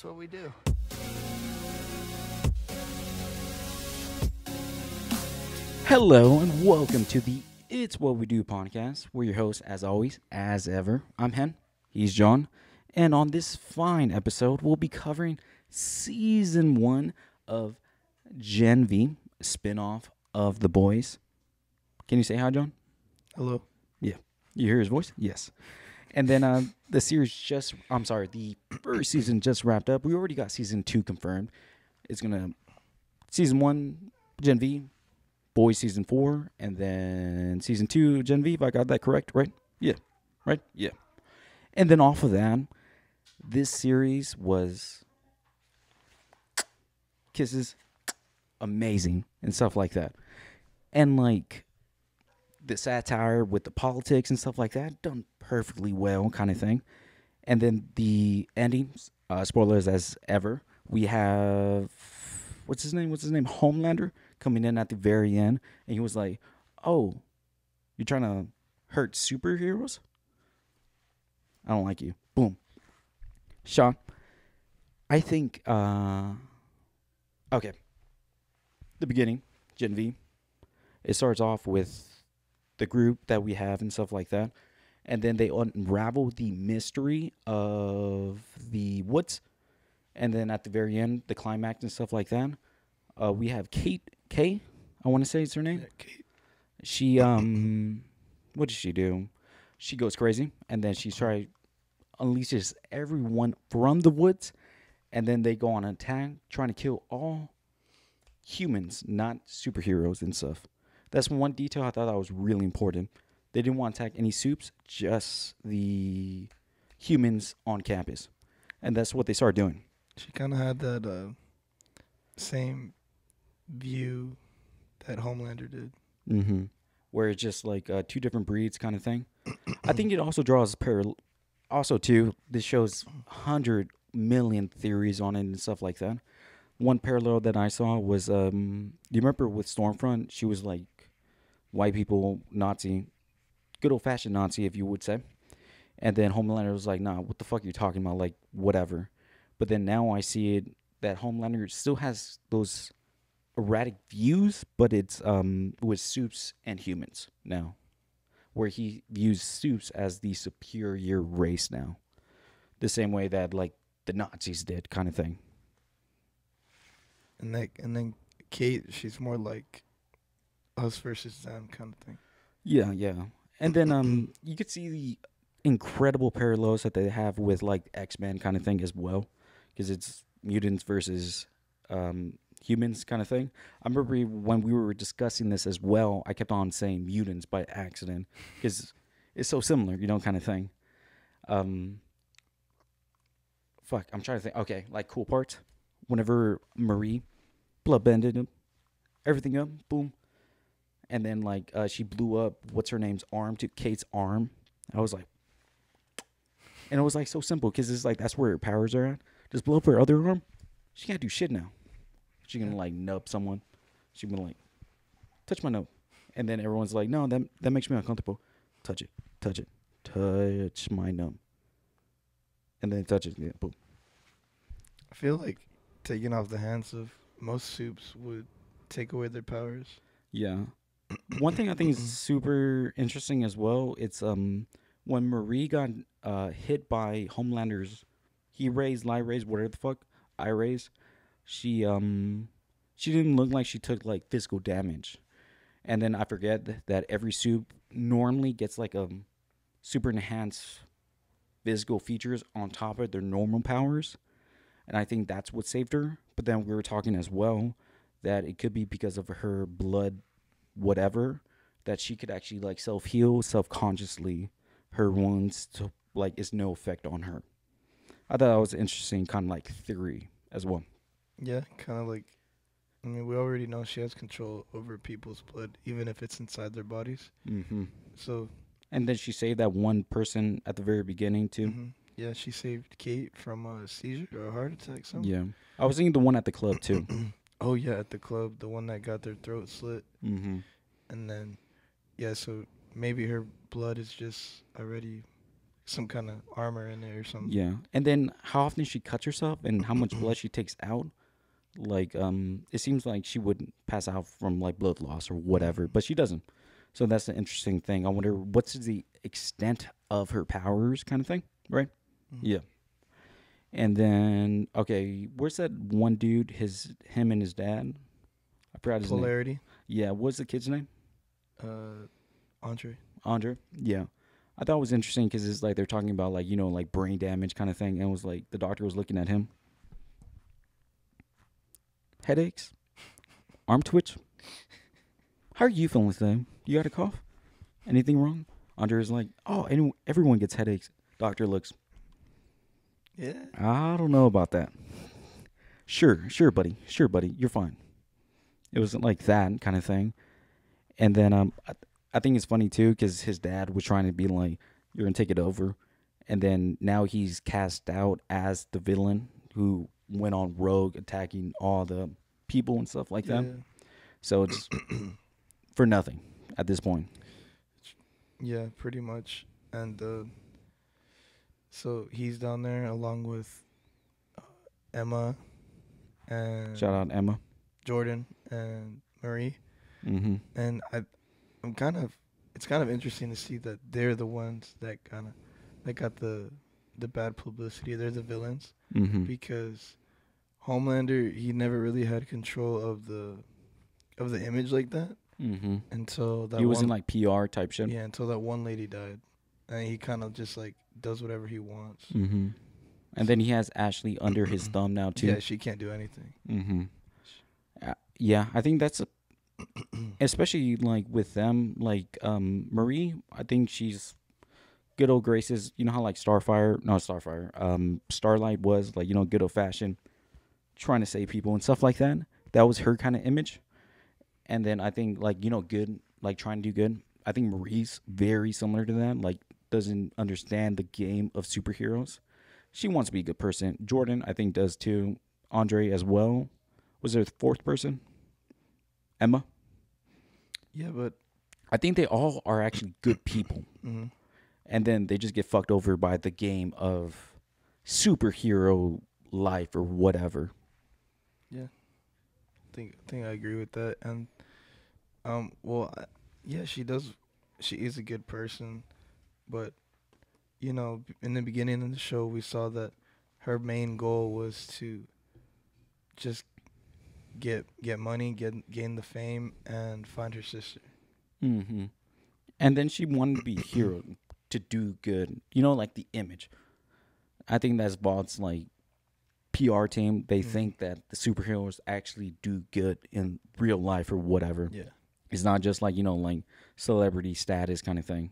It's what we do. Hello and welcome to the It's What We Do podcast. We're your hosts, as always, as ever. I'm Hen. He's John. And on this fine episode, we'll be covering season 1 of Gen V, spinoff of The Boys. Can you say hi, John? Hello. Yeah. You hear his voice? Yes. And then the first season just wrapped up. We already got season 2 confirmed. Season 1, Gen V, Boys season 4, and then season 2, Gen V, if I got that correct, right? Yeah. Right? Yeah. And then off of that, this series was kisses, amazing, and stuff like that. And like the satire with the politics and stuff like that, done perfectly well, kind of thing. And then the endings, spoilers as ever, we have, what's his name? Homelander coming in at the very end. And he was like, oh, you're trying to hurt superheroes? I don't like you. Boom. Sean, I think, okay. The beginning, Gen V. It starts off with the group that we have and stuff like that. And then they unravel the mystery of the woods. And then at the very end, the climax and stuff like that. We have Kate, I want to say it's her name. Yeah, Kate. She, what does she do? She goes crazy. And then unleashes everyone from the woods. And then they go on an attack, trying to kill all humans, not superheroes and stuff. That's one detail I thought that was really important. They didn't want to attack any supes, just the humans on campus. And that's what they started doing. She kind of had that same view that Homelander did. Mm-hmm. Where it's just like two different breeds kind of thing. I think it also draws also, too, this shows 100 million theories on it and stuff like that. One parallel that I saw was, do you remember with Stormfront? She was like, white people, Nazi, good old-fashioned Nazi, if you would say. And then Homelander was like, nah, what the fuck are you talking about? Like, whatever. But then now I see it that Homelander still has those erratic views, but it's with supes and humans now. Where he views supes as the superior race now. The same way that, like, the Nazis did, kind of thing. And then Kate, she's more like us versus them kind of thing. Yeah. And then you could see the incredible parallels that they have with like X-Men kind of thing as well, because it's mutants versus humans kind of thing. I remember when we were discussing this as well, I kept on saying mutants by accident because it's so similar, kind of thing. I'm trying to think. Okay, like cool parts. Whenever Marie bloodbended him, everything up, boom. And then, like, she blew up, what's her name's arm to Kate's arm. I was like, and it was, like, so simple because it's like, that's where her powers are at. Just blow up her other arm. She can't do shit now. She can, like, nub someone. She can, like, touch my nub. And then everyone's like, no, that makes me uncomfortable. Touch it. Touch my nub. And then touch it. Yeah, boom. I feel like taking off the hands of most supes would take away their powers. Yeah. One thing I think is super interesting as well, it's when Marie got hit by Homelander's lie rays, whatever the fuck, eye rays, she didn't look like she took like physical damage. And then I forget that every supe normally gets like a super enhanced physical features on top of their normal powers. And I think that's what saved her. But then we were talking as well that it could be because of her blood whatever, that she could actually like self-heal self-consciously her wounds to like it's no effect on her. I thought that was an interesting kind of like theory as well. Yeah, kind of like, I mean, we already know she has control over people's blood, even if it's inside their bodies. Mm-hmm. So, and then she saved that one person at the very beginning too. Mm-hmm. Yeah, she saved Kate from a seizure or a heart attack. Something. Yeah, I was thinking the one at the club too. Oh yeah, at the club, the one that got their throat slit. Mm-hmm. And then, yeah, so maybe her blood is just already some kind of armor in there or something. Yeah, and then how often she cuts herself and how much blood she takes out. Like, it seems like she would pass out from like blood loss or whatever, but she doesn't. So that's the interesting thing. I wonder what's the extent of her powers, kind of thing, right? Mhm. Yeah. And then, okay, where's that one dude? Him and his dad. I forgot his name. Polarity. Yeah, what's the kid's name? Andre. Andre. Yeah, I thought it was interesting because it's like they're talking about like like brain damage kind of thing, and it was like the doctor was looking at him. Headaches, arm twitch. How are you feeling today? You got a cough? Anything wrong? Andre is like, oh, everyone gets headaches. Doctor looks, Yeah. I don't know about that. Sure, sure, buddy, you're fine. It was like that kind of thing. And then I think it's funny too because his dad was trying to be like, "You're gonna take it over," and then now he's cast out as the villain who went on rogue, attacking all the people and stuff like that. Yeah. So it's for nothing at this point. Yeah. Pretty much. And so he's down there along with Emma and Shout out Emma. Jordan and Marie. Mm-hmm. And it's kind of interesting to see that they're the ones that got the bad publicity. They're the villains Mm-hmm. because Homelander, he never really had control of the image like that Mm-hmm. until that He was one in like PR type shit. yeah, until that one lady died. And he kind of just like does whatever he wants. Mm-hmm. And then he has Ashley under his thumb now too. Yeah, she can't do anything. Mm-hmm. Yeah, I think that's especially like with them, like Marie. I think she's good old graces. You know how like Starlight was like good old fashioned, trying to save people and stuff like that. That was her kind of image. And then I think like good, like trying to do good. I think Marie's very similar to that. Like doesn't understand the game of superheroes. She wants to be a good person. Jordan, I think, does too. Andre as well. Was there a fourth person? Emma. Yeah, but I think they all are actually good people. mm-hmm. And then they just get fucked over by the game of superhero life or whatever. Yeah, I think I agree with that. And well, yeah, she does. She is a good person, but in the beginning of the show, we saw that her main goal was to just get money, gain the fame, and find her sister. Mm-hmm. And then she wanted to be a hero to do good. Like the image. I think that's Bob's like PR team. They think that the superheroes actually do good in real life or whatever. Yeah. It's not just like like celebrity status kind of thing.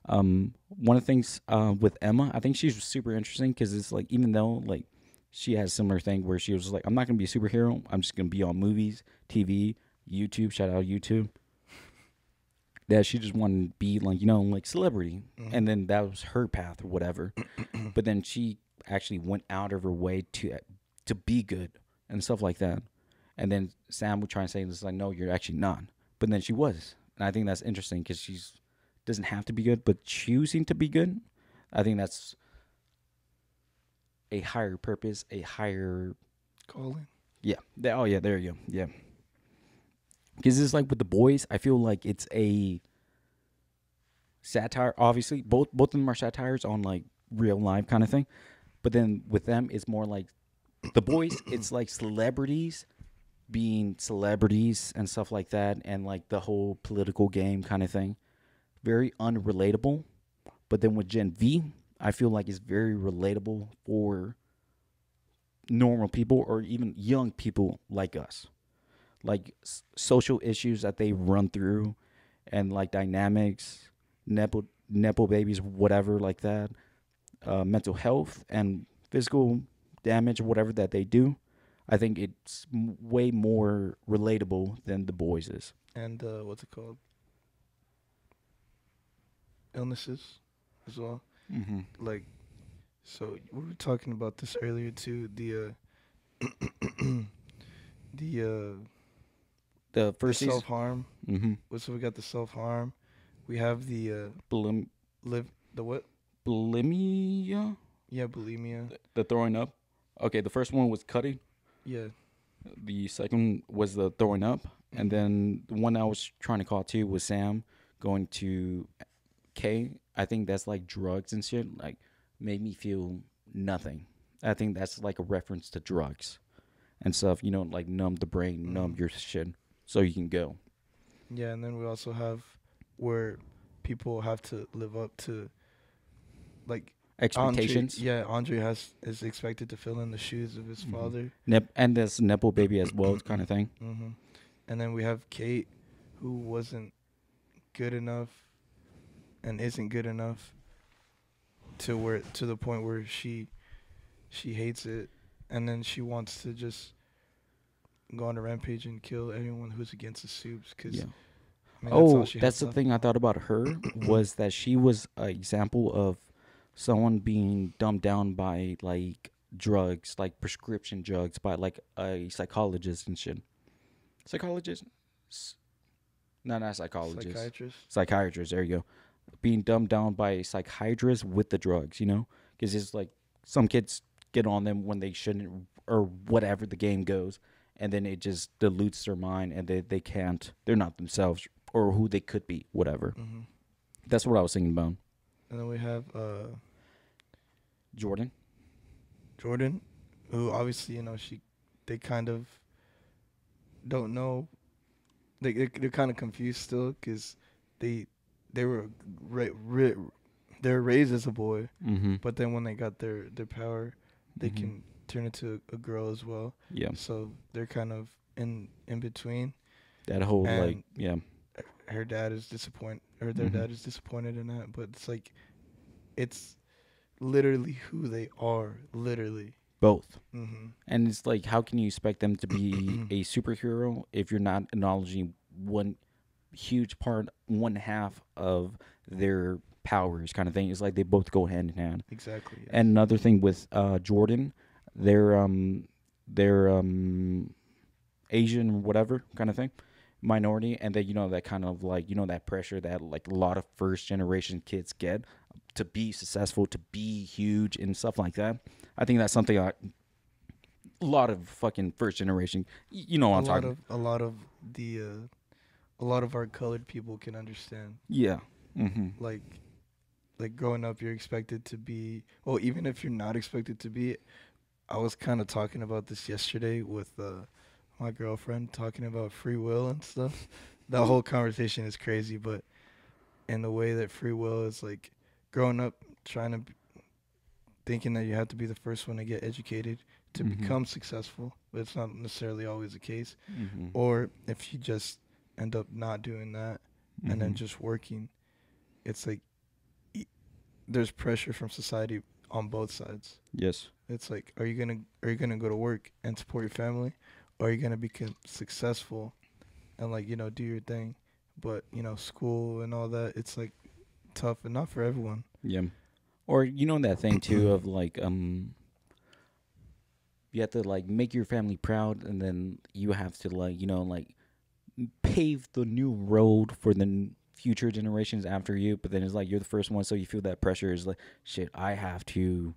One of the things with Emma, I think she's super interesting because it's like even though like she has a similar thing where she was like, I'm not gonna be a superhero. I'm just gonna be on movies, TV, YouTube. Shout out YouTube. That she just wanted to be like like celebrity, and then that was her path or whatever. But then she actually went out of her way to be good and stuff like that. And then Sam would try and say this like, no, you're actually not. But then she was, and I think that's interesting because she's doesn't have to be good, but choosing to be good, I think that's a higher purpose, a higher Calling. yeah. Oh yeah, there you go. Yeah. Because it's like with the boys, I feel like it's a satire. Obviously, both of them are satires on like real life kind of thing. But then with them, it's more like the boys. It's like celebrities being celebrities and stuff like that, and like the whole political game kind of thing. Very unrelatable. But then with Gen V, I feel like it's very relatable for normal people or even young people like us. Like social issues that they run through and like dynamics, nepo babies, whatever like that, mental health and physical damage, whatever that they do. I think it's way more relatable than the boys is. And what's it called? Illnesses as well. Mm-hmm. Like, so we were talking about this earlier too. The the First season. self harm. Mm-hmm. So we got the self harm. We have the Bulim- live the what? bulimia, Yeah, bulimia. the throwing up. Okay, the first one was cutting. Yeah. The second was the throwing up, and Mhm. then the one I was trying to call too was Sam going to K. I think that's like drugs and shit. Like made me feel nothing. I think that's like a reference to drugs and stuff. You know, like numb the brain, numb Mhm. your shit, so you can go. Yeah, and then we also have where people have to live up to, like, Andre. Expectations. Yeah, Andre is expected to fill in the shoes of his Hmm. father. And this nepo baby as well, kind of thing. Hmm. And then we have Kate, who wasn't good enough and isn't good enough to the point where she hates it, and then she wants to just go on a rampage and kill anyone who's against the soups. Cause Yeah. I mean that's all Oh, she that's has the left. thing I thought about her was that she was an example of someone being dumbed down by like drugs, like prescription drugs, by like a psychologist and shit. Psychologist? S- No, not psychologist. Psychiatrist. Psychiatrist. There you go. Being dumbed down by a psychiatrist with the drugs, you know, because it's like some kids get on them when they shouldn't, or whatever the game goes, and then it just dilutes their mind, and they can't. They're not themselves or who they could be. Whatever. Hmm. That's what I was thinking about. And then we have Jordan. Jordan, who obviously they kind of don't know. They're kind of confused still because they they were ra- ra- they're raised as a boy, Mm-hmm. but then when they got their power, they Mm-hmm. can turn into a girl as well. Yeah. So they're kind of in between. That whole like And yeah. her dad is disappointed, or their Mm-hmm. dad is disappointed in that. But it's like, it's literally who they are, literally. Both. Hmm. And it's like, how can you expect them to be a superhero if you're not acknowledging one huge part, one half of their powers, kind of thing? It's like they both go hand in hand. Exactly. Yes. And another thing with Jordan, they're Asian or whatever kind of thing, minority, and then that kind of like that pressure that like a lot of first generation kids get to be successful, to be huge and stuff like that. I think that's something a lot of fucking first generation, you know what I'm talking. A lot of the a lot of our colored people can understand. Yeah. Mm-hmm. Like growing up, you're expected to be, well, even if you're not expected to be. I was kind of talking about this yesterday with my girlfriend, talking about free will and stuff. That whole conversation is crazy, but in the way that free will is like growing up, trying to thinking that you have to be the first one to get educated to Mm-hmm. become successful, but it's not necessarily always the case. Mm-hmm. Or if you just end up not doing that and then Mm-hmm. just working, it's like there's pressure from society on both sides. Yes. It's like, are you gonna go to work and support your family, or are you gonna be successful and like do your thing, but school and all that, it's like tough and not for everyone. Yeah. Or that thing too of like you have to like make your family proud, and then you have to like like pave the new road for the future generations after you. But then it's like you're the first one, so you feel that pressure is like, shit, I have to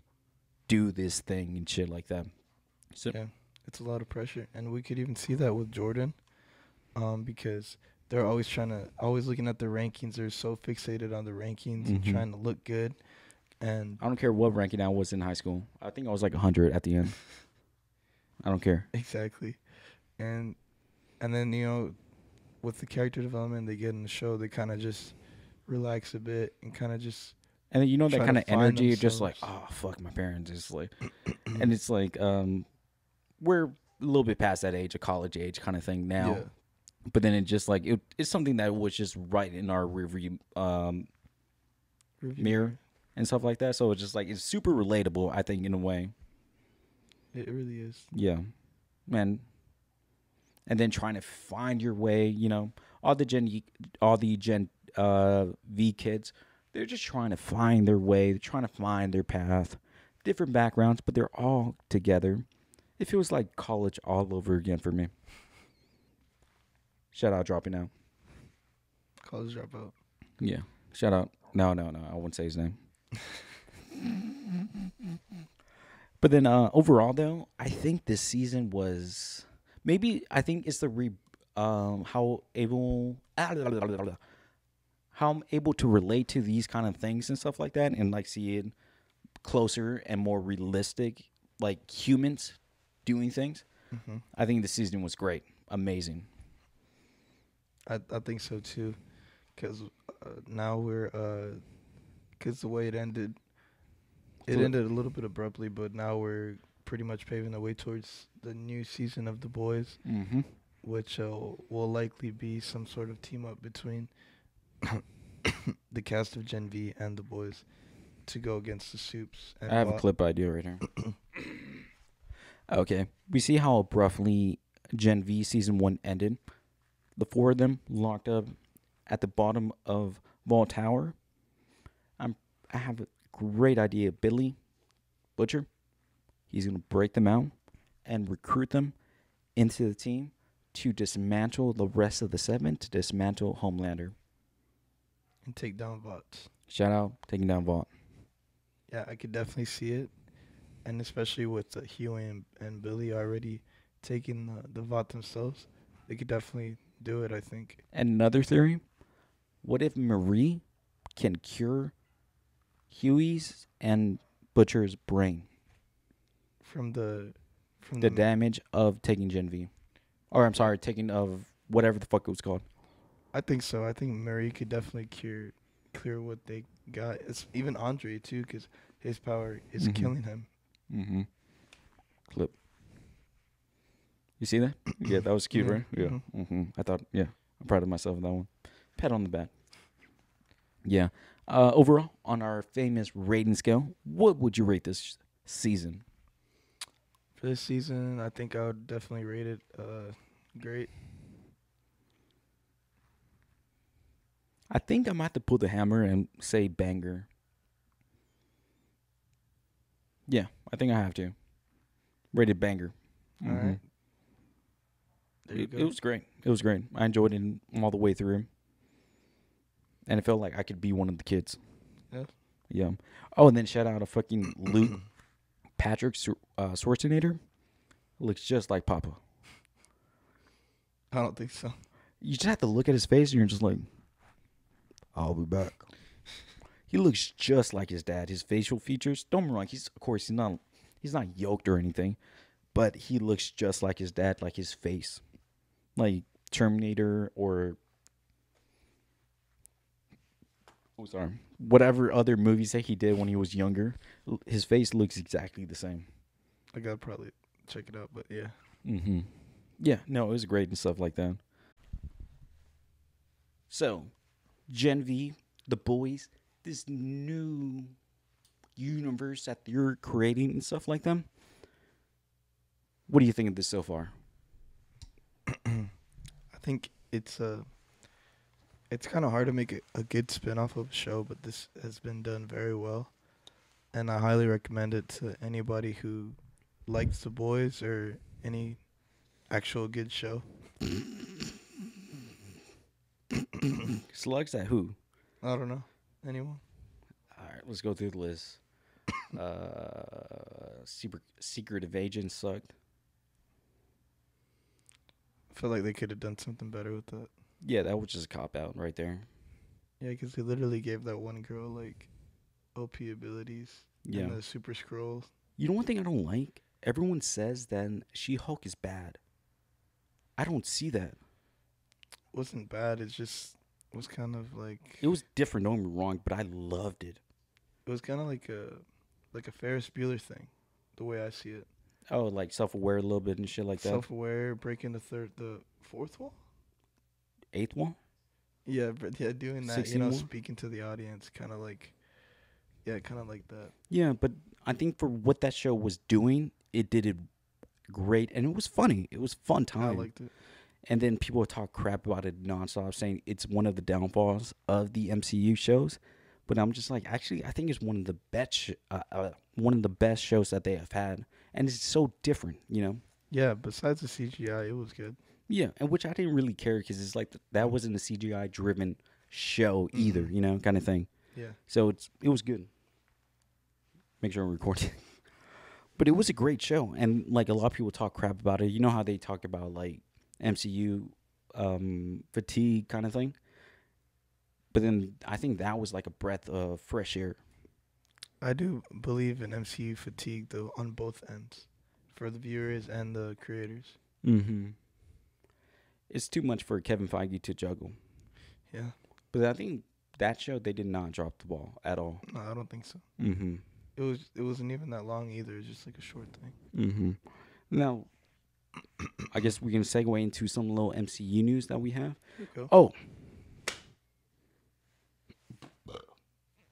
do this thing and shit like that. So Yeah, it's a lot of pressure, and we could even see that with Jordan, because they're always looking at the rankings. They're so fixated on the rankings and Mhm. trying to look good, and I don't care what ranking I was in high school. I think I was like 100 at the end. I don't care. exactly, and then with the character development they get in the show, they kind of just relax a bit and kind of just And then that try to kind of find energy, just like, themselves. oh fuck, my parents is like, and it's like we're a little bit past that age, a college age kind of thing now. Yeah. But then it just like it's something that was just right in our review Review mirror and stuff like that. So it's just like it's super relatable, I think, in a way. It really is. Yeah, man. And then trying to find your way, all the Gen V kids, they're just trying to find their way. They're trying to find their path. Different backgrounds, but they're all together. It feels like college all over again for me. Shout out Dropping Out. College dropout. Yeah. Shout out. No. I won't say his name. But then overall, though, I think this season was maybe. I think it's the how able how I'm able to relate to these kind of things and stuff like that, and like see it closer and more realistic, like humans doing things. Hmm. I think the season was great, amazing. I think so too, because now because the way it Flip. ended a little bit abruptly, but now we're pretty much paving the way towards the new season of The Boys, Mm-hmm. which will likely be some sort of team up between the cast of Gen V and The Boys to go against the Soups I and have a Vought. clip idea right here. Okay, we see how abruptly Gen V season 1 ended. The four of them locked up at the bottom of Vault Tower. I have a great idea. Billy Butcher, he's gonna break them out and recruit them into the team to dismantle the rest of the seven, to dismantle Homelander. And take down Vought. Shout out, taking down Vault. Yeah, I could definitely see it, and especially with Huey and Billy already taking the Vought themselves, they could definitely do it. I think And another theory: what if Marie can cure Huey's and Butcher's brain? from the from The damage of taking Gen V. Or I'm sorry, taking of whatever the fuck it was called. I think so. I think Murray could definitely clear what they got. It's even Andre too, because his power is Mhm. killing him. Mm-hmm. Clip. You see that? Yeah, that was cute, Yeah. right? Yeah. Mhm. Mm-hmm. I thought, yeah, I'm proud of myself with that one. Pat on the back. Yeah. Overall, on our famous rating scale, what would you rate this season? For this season, I think I would definitely rate it great. I think I might have to pull the hammer and say banger. Yeah, I think I have to. Rated banger. All Mhm. right. There you It go. was great. It was great. I enjoyed it all the way through. And it felt like I could be one of the kids. Yeah. Yeah. Oh, and then shout out to fucking Luke Patrick Schwarzenegger. Looks just like Papa. I don't think so. You just have to look at his face and you're just like, I'll be back. He looks just like his dad. His facial features. Don't get me wrong. He's not yoked or anything, but he looks just like his dad. Like his face, like Terminator or whatever other movies that he did when he was younger. His face looks exactly the same. I gotta probably check it out, but yeah. Mm-hmm. Yeah, no, it was great and stuff like that. So, Gen V, the boys, this new universe that you're creating and stuff like that. What do you think of this so far? I think it's kind of hard to make a good spin-off of a show, but this has been done very well, and I highly recommend it to anybody who likes The Boys or any actual good show. Slugs at who? I don't know. Anyone? All right, let's go through the list. Secretive Agent sucked. I feel like they could have done something better with that. Yeah, that was just a cop out right there. Yeah, because they literally gave that one girl like OP abilities Yeah. and the super scrolls. You know one thing I don't like? Everyone says that She-Hulk is bad. I don't see that. Wasn't bad. It just was kind of like It was different, don't get me wrong, but I loved it. it was kind of like a Ferris Bueller thing, the way I see it. Oh, like self-aware a little bit and shit like that. Self-aware, breaking the fourth wall. Eighth one? Yeah, but yeah, doing that, 16 wall? speaking to the audience, kind of like that. Yeah, but I think for what that show was doing, it did it great, and it was funny. It was fun I time. liked it. And then people would talk crap about it nonstop, saying it's one of the downfalls of the MCU shows. But I'm just like, actually, I think it's one of the best shows that they have had, and it's so different, you know. Yeah, besides the CGI, it was good. Yeah, and which I didn't really care because it's like that wasn't a CGI driven show either, Mhm. you know, kind of thing. Yeah. So it was good. make sure I'm recording. But it was a great show, and like a lot of people talk crap about it. You know how they talk about like MCU fatigue kind of thing. But then I think that was like a breath of fresh air. I do believe in MCU fatigue though on both ends, for the viewers and the creators. Mm-hmm. It's too much for Kevin Feige to juggle. Yeah. But I think that show they did not drop the ball at all. No, I don't think so. Mm-hmm. It wasn't even that long either. It was just like a short thing. Mm-hmm. Now, I guess we can segue into some little MCU news that we have. Here you go. Oh.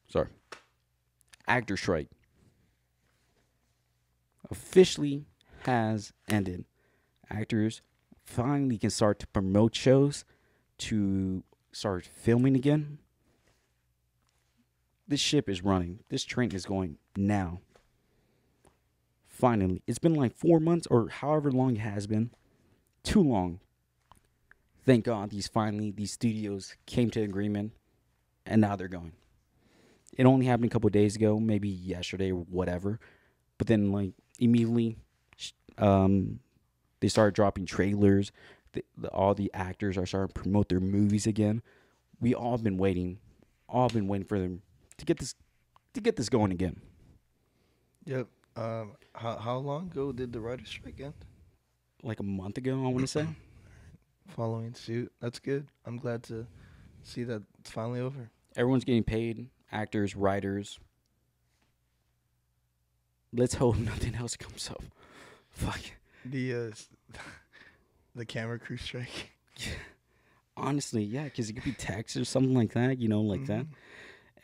Sorry. Actor strike officially has ended. Actors finally can start to promote shows, to start filming again. This ship is running. This train is going now. Finally. It's been like 4 months or however long it has been. Too long. Thank God these studios came to agreement and now they're going. It only happened a couple of days ago, maybe yesterday or whatever. But then like immediately they started dropping trailers. All the actors are starting to promote their movies again. We all been waiting for them to get this going again. Yep. How long ago did the writer's strike end? Like a month ago, I want to say. Following suit. That's good. I'm glad to see that it's finally over. Everyone's getting paid. Actors, writers. Let's hope nothing else comes up. Fuck. The the camera crew strike. Honestly, yeah, because it could be text or something like that, like that.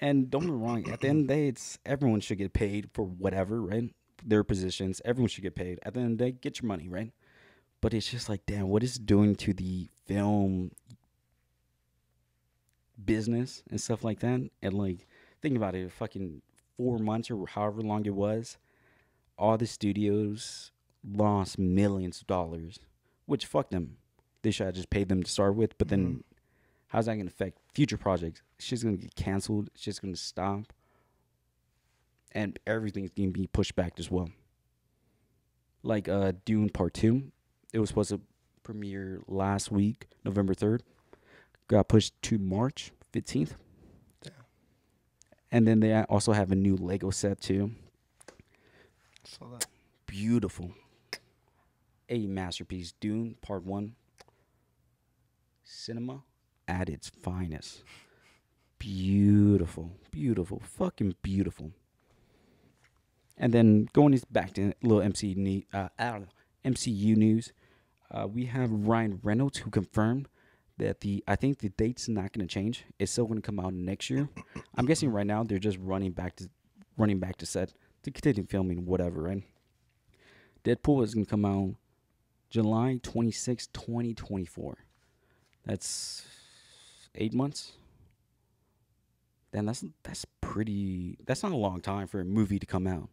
And don't get me wrong, at the end of the day, everyone should get paid for whatever, right? Their positions. Everyone should get paid. At the end of the day, get your money, right? But it's just like, damn, what is it doing to the film business and stuff like that? And like, think about it, fucking 4 months or however long it was, all the studios lost millions of dollars, which fuck them. They should have just paid them to start with, but then how's that going to affect future projects? It's just going to get canceled. It's just going to stop. And everything's going to be pushed back as well. Like Dune Part 2, it was supposed to premiere last week, November 3rd. Got pushed to March 15th. Yeah. And then they also have a new Lego set too. Saw that. Beautiful. A masterpiece. Dune Part 1. Cinema at its finest. Beautiful. Beautiful. Fucking beautiful. And then going back to a little MCU news, we have Ryan Reynolds who confirmed that I think the date's not going to change. It's still going to come out next year. I'm guessing right now they're just running back to set to continue filming whatever, right? Deadpool is going to come out July 26, 2024. That's 8 months. Then that's not a long time for a movie to come out.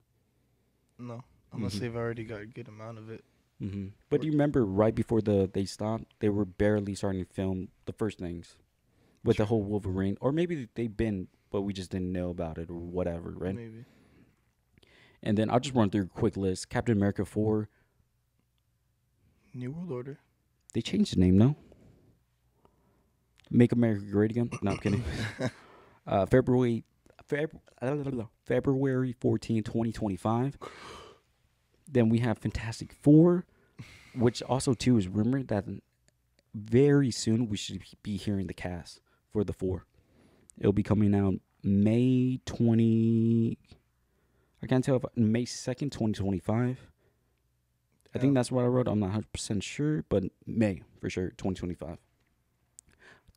No, unless they've already got a good amount of it. Mm-hmm. But do you remember right before they stopped, they were barely starting to film the first things with the whole Wolverine, or maybe they've been, but we just didn't know about it or whatever, right? Maybe. And then I'll just run through a quick list. Captain America 4. New World Order. They changed the name, no? Make America Great Again? No, I'm kidding. February 14, 2025. Then we have Fantastic Four, which also, too, is rumored that very soon we should be hearing the cast for the 4. It'll be coming out May 20... I can't tell if May 2nd, 2025. I think that's what I wrote. I'm not 100% sure, but May, for sure, 2025.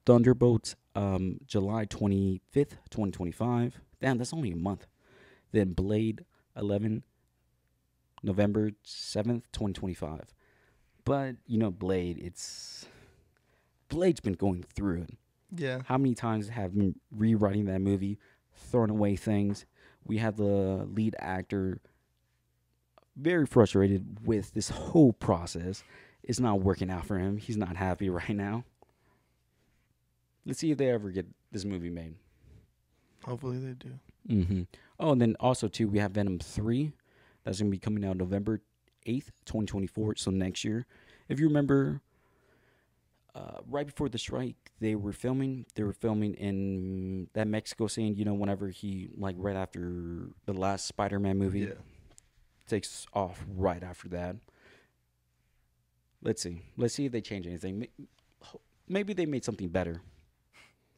Thunderbolts, July 25th, 2025. Damn, that's only a month. Then Blade 11, November 7th, 2025. But, Blade's been going through it. Yeah. How many times have been rewriting that movie, throwing away things? We had the lead actor very frustrated with this whole process. It's not working out for him. He's not happy right now. Let's see if they ever get this movie made. Hopefully they do. Mm-hmm. Oh, and then also too, we have Venom 3. That's gonna be coming out November 8th, 2024. So next year. If you remember, right before the strike, they were filming. They were filming in that Mexico scene. You know, whenever he like right after the last Spider-Man movie Yeah, takes off right after that. Let's see. Let's see if they change anything. Maybe they made something better.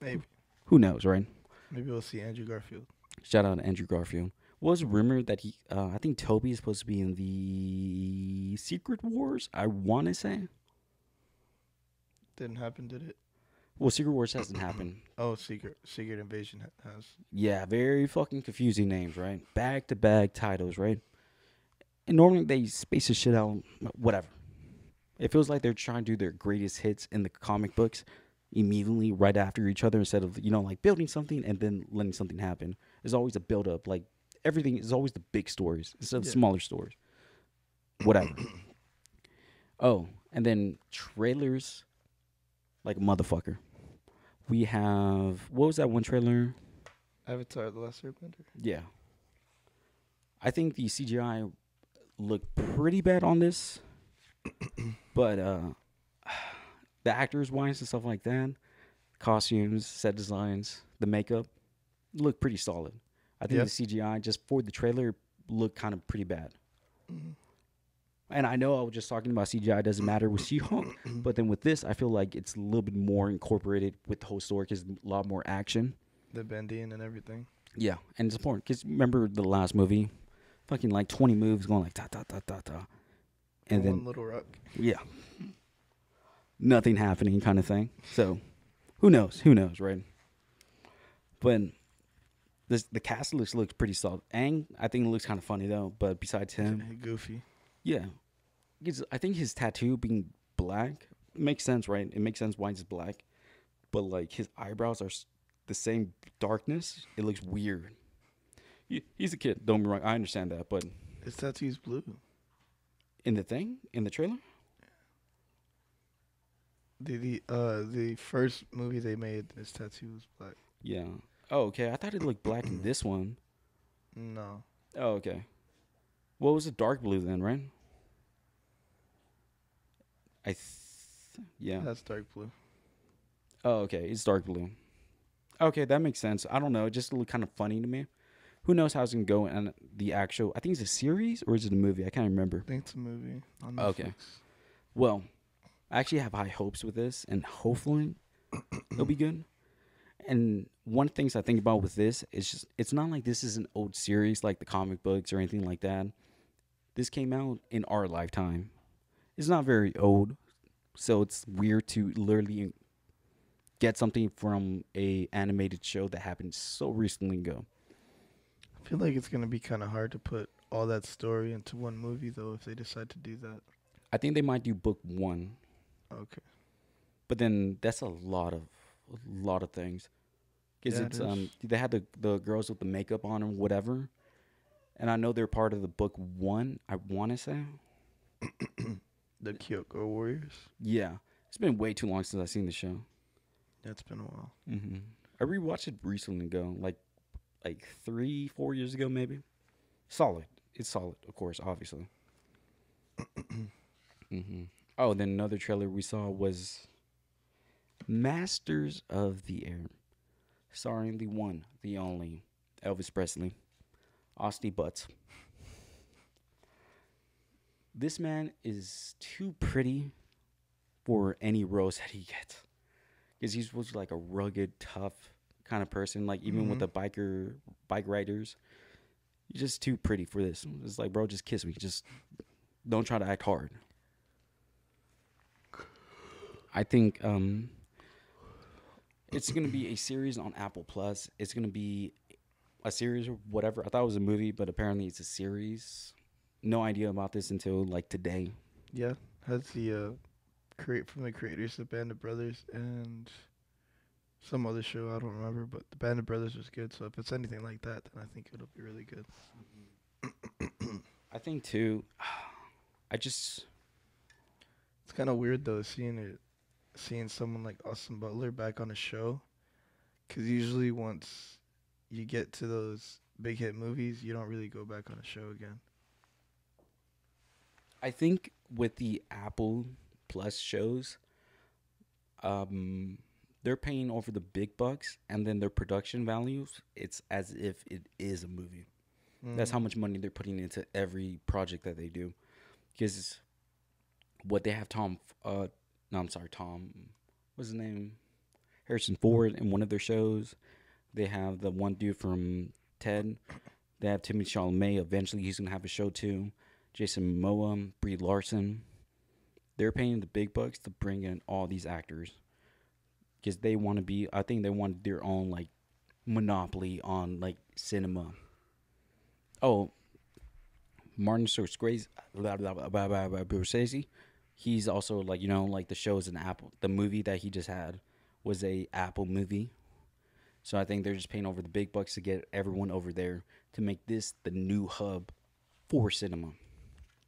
maybe. Who knows, right? Maybe we'll see Andrew Garfield. Shout out to Andrew Garfield. Was rumored that I think Toby is supposed to be in the Secret Wars. I want to say. Didn't happen, did it? Well, Secret Wars hasn't happened. Oh, Secret Invasion has. Yeah, very fucking confusing names, right? Back to back titles, right? And normally they space the shit out, whatever. It feels like they're trying to do their greatest hits in the comic books immediately right after each other instead of, like building something and then letting something happen. There's always a build up. Like everything is always the big stories instead of Yeah. smaller stories. Whatever. Oh, and then trailers like a motherfucker. We have, what was that one trailer? Avatar: The Last Airbender. Yeah. I think the CGI looked pretty bad on this, but the actors wise and stuff like that, costumes, set designs, the makeup look pretty solid. I think Yeah. the CGI just for the trailer looked kind of pretty bad. Mhm. And I know I was just talking about CGI doesn't matter with She-Hulk, but then with this, I feel like it's a little bit more incorporated with the whole story because a lot more action. The Bandian and everything. Yeah, and it's important because remember the last movie, fucking like 20 moves going like ta ta ta ta ta, and One then little rock. yeah, nothing happening kind of thing. So who knows? Who knows, right? But the cast looks pretty solid. Aang, I think it looks kind of funny though. But besides him, Goofy. yeah, I think his tattoo being black makes sense, right? It makes sense why he's black, but like his eyebrows are the same darkness. It looks weird. He's a kid. Don't be wrong. I understand that, but His tattoo's blue. in the trailer, The first movie they made, his tattoo was black. yeah. Oh, okay. I thought it looked black in this one. No. Oh, okay. What was the dark blue then, right? Yeah. That's dark blue. Oh, okay. It's dark blue. Okay, that makes sense. I don't know. It just looked kind of funny to me. Who knows how it's gonna go in the actual? I think it's a series or is it a movie? I can't remember. I think it's a movie on Netflix. Okay. Well, I actually have high hopes with this, and hopefully it'll be good. And one of the things I think about with this is just it's not like this is an old series like the comic books or anything like that. This came out in our lifetime. It's not very old, so it's weird to literally get something from a animated show that happened so recently ago. I feel like it's gonna be kind of hard to put all that story into one movie though if they decide to do that. I think they might do book one, Okay. but then that's a lot of things. Because Yeah, it's it is. they had the girls with the makeup on or whatever, and I know they're part of the book one. I want to say, The Kyoko Warriors. yeah, it's been way too long since I've seen the show. That's been a while. Mm-hmm. I rewatched it recently ago, like 3-4 years ago maybe. Solid. It's solid, of course, obviously. Mm-hmm. Oh, then another trailer we saw was Masters of the Air, starring the one, the only Elvis Presley, Austin Butts. This man is too pretty for any roles that he gets. Because he's supposed to be like a rugged, tough kind of person. Like even with the bike riders, he's just too pretty for this. It's like, bro, just kiss me. Just don't try to act hard. I think it's gonna be a series on Apple Plus. It's gonna be a series or whatever. I thought it was a movie, but apparently it's a series. No idea about this until like today. Yeah, has the create from the creators of Band of Brothers and some other show I don't remember, but the Band of Brothers was good. So if it's anything like that, then I think it'll be really good. I think too. I just It's kind of weird though seeing someone like Austin Butler back on a show, because usually once you get to those big hit movies, you don't really go back on a show again. I think with the Apple Plus shows, they're paying over the big bucks, and then their production values, it's as if it is a movie. That's how much money they're putting into every project that they do. Because what they have Tom, what's his name? Harrison Ford in one of their shows. They have the one dude from Ted. They have Timothy Chalamet. Eventually, he's going to have a show too. Jason Momoa, Brie Larson. They're paying the big bucks to bring in all these actors. Because they want to be, I think they want their own, like, monopoly on, like, cinema. Oh, Martin Scorsese, he's also, like, you know, like, the show is an Apple. The movie that he just had was a Apple movie. So I think they're just paying over the big bucks to get everyone over there to make this the new hub for cinema.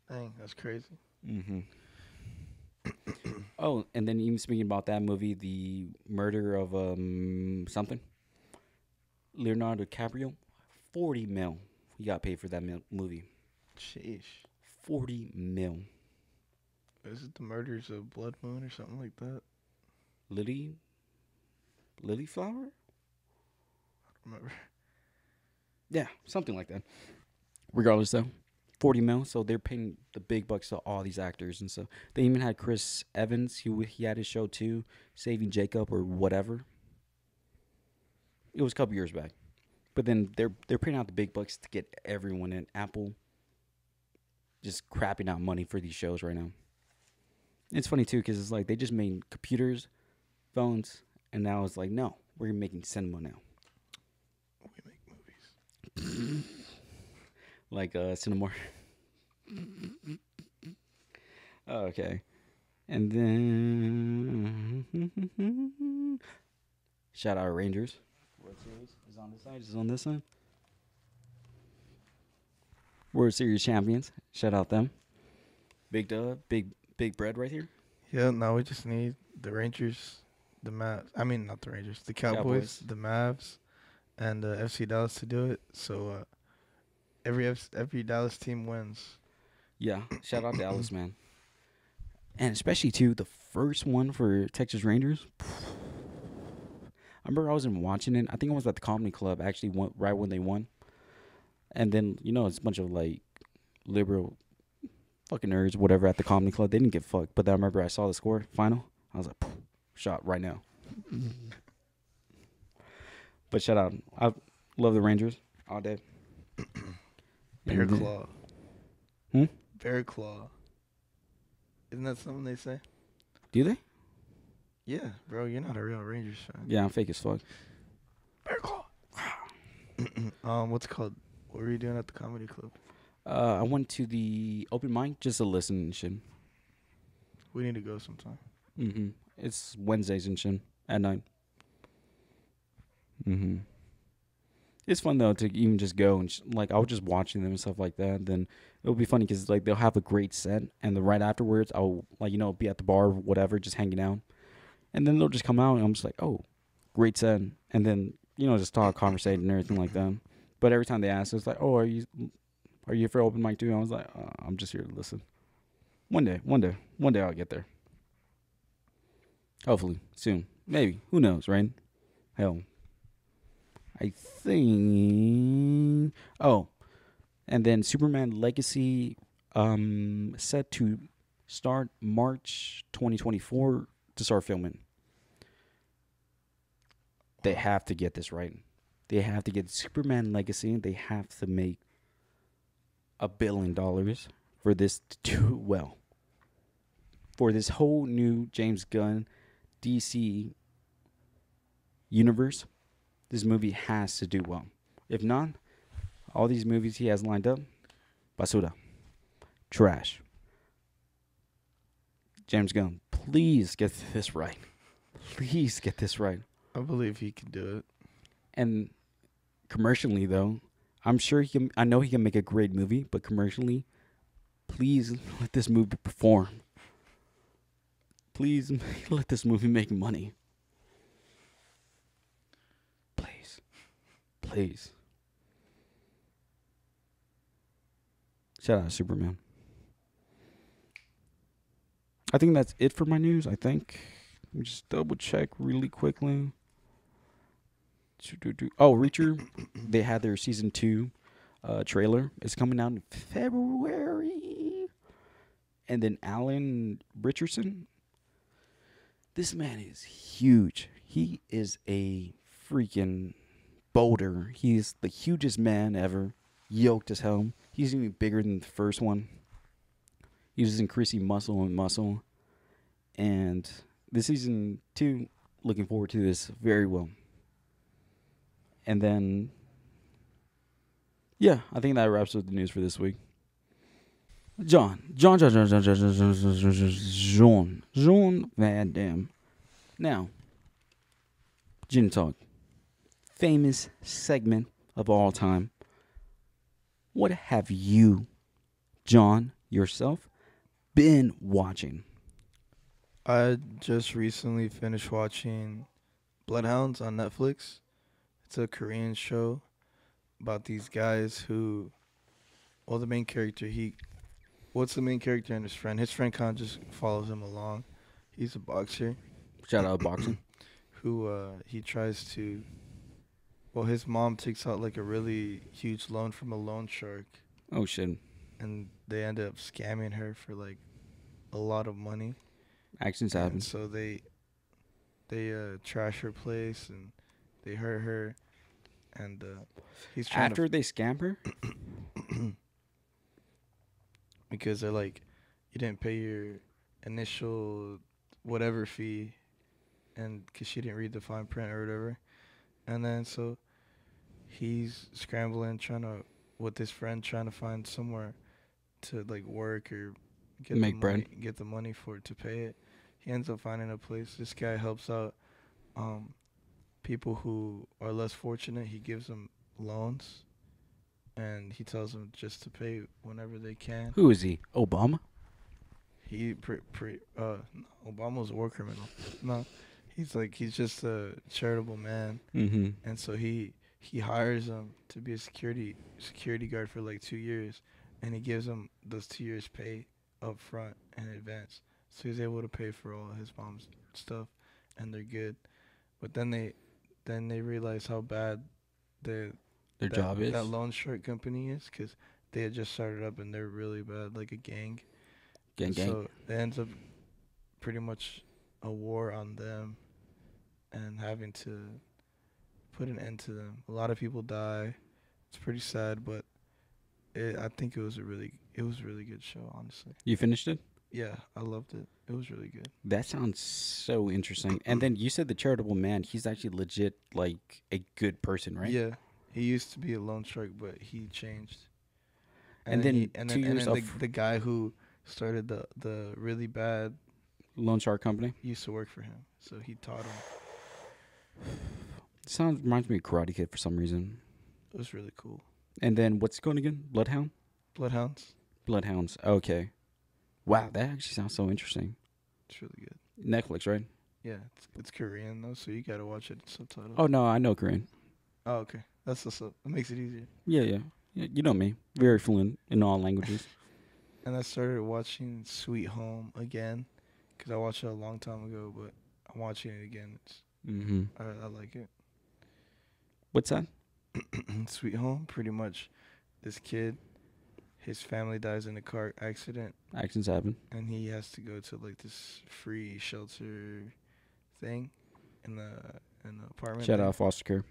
Dang, that's crazy. Mm-hmm. Oh, and then even speaking about that movie, the murder of something, Leonardo DiCaprio, 40 mil. He got paid for that movie. Sheesh. 40 mil. Is it the murders of Blood Moon or something like that? Lily Flower? I don't remember. Yeah, something like that. Regardless, though, 40 mil. So they're paying the big bucks to all these actors and stuff. They even had Chris Evans. He had his show too, Saving Jacob or whatever. It was a couple years back. But then they're paying out the big bucks to get everyone in. Apple just crapping out money for these shows right now. It's funny too because it's like they just made computers, phones, and now it's like, no, we're making cinema now. We make movies. Like Cinemore. Okay. And then shout out Rangers. World Series is on this side. Is on this side. World Series champions. Shout out them. Big dub. Big bread right here. Yeah, now we just need the Rangers, the Mavs. I mean, not the Rangers, the Cowboys. The Mavs, and FC Dallas to do it. So every Dallas team wins. Yeah, shout out Dallas, man. And especially too the first one for Texas Rangers. I remember I wasn't watching it. I think I was at the Comedy Club actually right when they won. And then, you know, it's a bunch of like liberal fucking nerds, whatever, at the Comedy Club. They didn't get fucked. But then I remember I saw the score final. I was like, shot right now. But shout out. I love the Rangers all day. Bear Claw. Hmm? Bear Claw. Isn't that something they say? Do they? Yeah, bro, you're not a real Rangers fan. Yeah, I'm fake as fuck. Bear Claw. What's it called? What were you doing at the Comedy Club? I went to the open mic just to listen and shit. We need to go sometime. Mm-hmm. It's Wednesdays and shit at night. Mm-hmm. It's fun though to even just go and like I was just watching them and stuff like that. Then it'll be funny because like they'll have a great set, and then right afterwards I'll like be at the bar or whatever, just hanging out, and then they'll just come out and I'm just like, oh, great set, and then just talk, conversate, and everything like that. But every time they ask, it's like, oh, are you here for open mic too? And I was like, I'm just here to listen. One day I'll get there. Hopefully soon, maybe. Who knows, right? Hell. I think. Oh, and then Superman Legacy, set to start March 2024 to start filming. They have to get this right. They have to get Superman Legacy. They have to make $1 billion for this to do well. For this whole new James Gunn DC universe. This movie has to do well. If not, all these movies he has lined up, basura, trash. James Gunn, please get this right. Please get this right. I believe he can do it. And commercially, though, I'm sure he can. I know he can make a great movie, but commercially, please let this movie perform. Please let this movie make money. Please. Shout out Superman. I think that's it for my news. I think. Let me just double check really quickly. Oh, Reacher, they had their season 2 trailer. It's coming out in February. And then Alan Richardson. This man is huge. He is a freaking boulder. He's the hugest man ever. Yoked as hell. He's even bigger than the first one. He's just increasing muscle and muscle. And this season 2, looking forward to this very well. And then, yeah, I think that wraps up the news for this week. John Van Damme. Now, Gin Talk, famous segment of all time. What have you, John, yourself, been watching? I just recently finished watching Bloodhounds on Netflix. It's a Korean show about these guys who, well, the main character, what's the main character and his friend? His friend kind of just follows him along. He's a boxer. Shout out boxing. Who he tries to, well, his mom takes out like a really huge loan from a loan shark. Oh, shit. And they end up scamming her for like a lot of money. Actions happen. And so they trash her place and they hurt her. And he's trying After they scam her? because they're like, you didn't pay your initial whatever fee, and because she didn't read the fine print or whatever. And then so he's scrambling, with his friend, trying to find somewhere to like work or Make bread. Get the money for it to pay it. He ends up finding a place. This guy helps out people who are less fortunate. He gives them loans, and he tells them just to pay whenever they can. Who is he? Obama? Obama's a war criminal. No, he's just a charitable man. Mm-hmm. And so he hires him to be a security guard for like 2 years, and he gives him those 2 years pay up front in advance. So he's able to pay for all his mom's stuff, and they're good. But then they realize how bad their job is. That loan shark company is, because they had just started up and they're really bad, like a gang. Gang. So it ends up pretty much a war on them, and having to put an end to them. A lot of people die. It's pretty sad, but I think it was a really good show, honestly. You finished it? Yeah, I loved it. It was really good. That sounds so interesting. And then you said the charitable man. He's actually legit like a good person, right? Yeah, he used to be a loan shark, but he changed. And then 2 years of the guy who started the really bad loan shark company used to work for him, so he taught him. Reminds me of Karate Kid for some reason. It was really cool. And then what's it going again? Bloodhounds. Bloodhounds. Okay. Wow, that actually sounds so interesting. It's really good. Netflix, right? Yeah, it's Korean though, so you gotta watch it subtitled. Oh no, I know Korean. Oh, okay. That's what's up. It makes it easier. Yeah. You know me. Very fluent in all languages. And I started watching Sweet Home again, because I watched it a long time ago, but I'm watching it again. I like it. What's that? Sweet Home, pretty much this kid, his family dies in a car accident. Actions happen. And he has to go to like this free shelter thing in the apartment. Shout out foster care.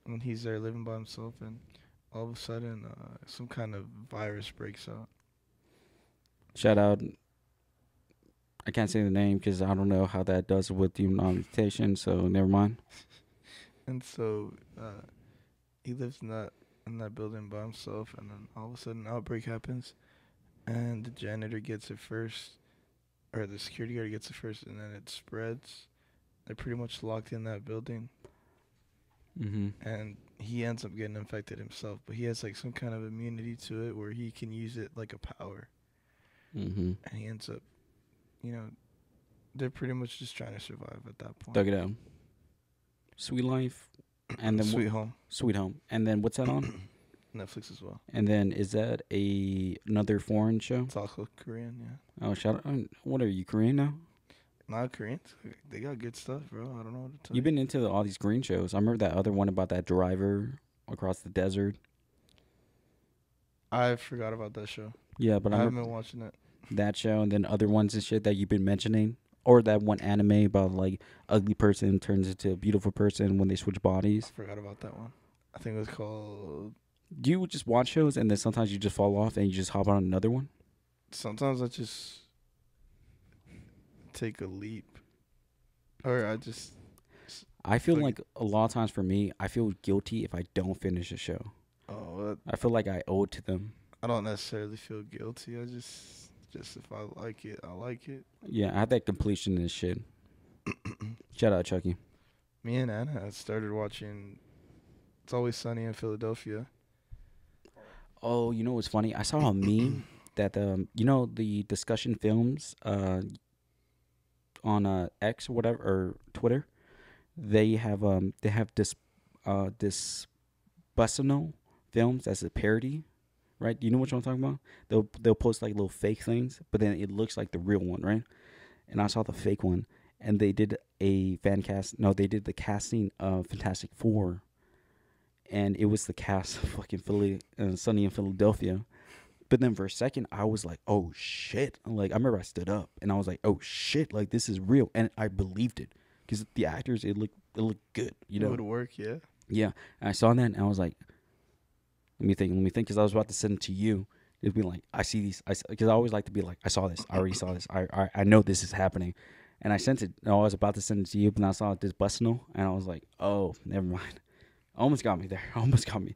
And he's there living by himself, and all of a sudden some kind of virus breaks out. Shout out. I can't say the name because I don't know how that does with the monetization, so never mind. And so he lives in that building by himself, and then all of a sudden an outbreak happens, and the janitor gets it first, or the security guard gets it first, and then it spreads. They're pretty much locked in that building. And he ends up getting infected himself, but he has like some kind of immunity to it where he can use it like a power. And he ends up, they're pretty much just trying to survive at that point. Dug it out. Sweet Life, and then Sweet Home. Sweet Home, and then what's that on? Netflix as well. And then is that another foreign show? It's also Korean, yeah. Oh, shout out! What are you, Korean now? Not Koreans. They got good stuff, bro. I don't know what to tell You've you. been into all these Korean shows. I remember that other one about that driver across the desert. I forgot about that show. Yeah, but I I haven't remember been watching it. that show, and then other ones and shit that you've been mentioning, or that one anime about like ugly person turns into a beautiful person when they switch I bodies. forgot about that one. I think it was called. Do you just watch shows and then sometimes you just fall off and you just hop on another one? Sometimes I just take a leap, or I just. I feel Like- like a lot of times for me, I feel guilty if I don't finish a show. Oh, I feel like I owe it to them. I don't necessarily feel guilty. I just if I like it, I like it. Yeah, I have that completion and shit. Shout out, Chucky. Me and Anna started watching It's Always Sunny in Philadelphia. Oh, you know what's funny? I saw a meme that you know the discussion films on X or whatever or Twitter. They have this Busino films as a parody, right? Do you know what I'm talking about? They'll post like little fake things, but then it looks like the real one, right? And I saw the fake one, and they did a fan cast. No, they did the casting of Fantastic Four, and it was the cast of fucking Sunny in Philadelphia. But then for a second, I was like, "Oh shit!" Like I remember I stood up and I was like, "Oh shit!" Like this is real, and I believed it because the actors it looked good, you It know. would work, yeah. Yeah, and I saw that and I was like, let me think, because I was about to send it to you. It'd be like, I see these, because I always like to be like, I saw this, I already saw this, I know this is happening, and I sent it. I was about to send it to you, but then I saw this Busino, and I was like, oh, never mind. Almost got me there. Almost got me.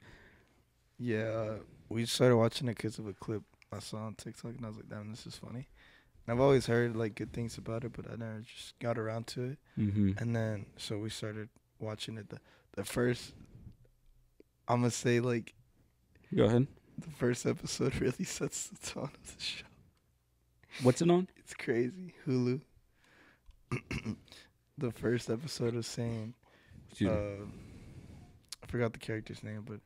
Yeah, we started watching it because of a clip I saw on TikTok, and I was like, damn, this is funny. And I've always heard like good things about it, but I never just got around to it. Mm-hmm. And then so we started watching it. The first, I'm gonna say like Go ahead. the first episode really sets the tone of the show. What's it on? It's crazy. Hulu. The first episode is saying, Excuse me. I forgot the character's name, but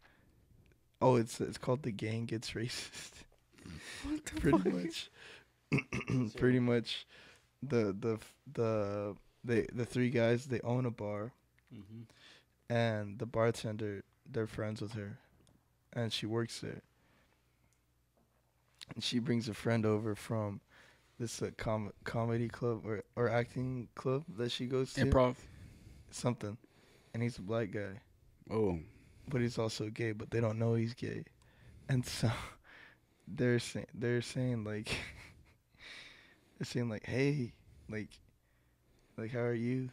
it's called The Gang Gets Racist. Pretty much, pretty much, the three guys, they own a bar, Mm-hmm. and the bartender, they're friends with her, and she works there. And she brings a friend over from this comedy club or acting club that she goes to. Improv. Something. And he's a black guy, Oh. but he's also gay, but they don't know he's gay. And so they're saying like they're saying like, hey, like how are you?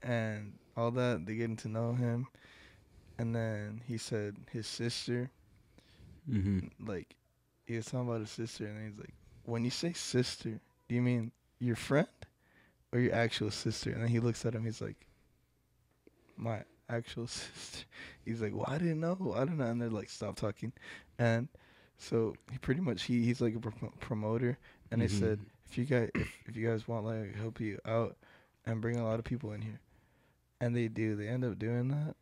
And all that, they getting to know him. And then he said his sister, Mm-hmm. like he was talking about his sister, and he's like, when you say sister, do you mean your friend or your actual sister? And then he looks at him, he's like, my actual sister. He's like, well, I didn't know. And they're like, stop talking. And so he pretty much he's like a promoter, and they said, if you guys want, like, help you out and bring a lot of people in here, and they do. They end up doing that.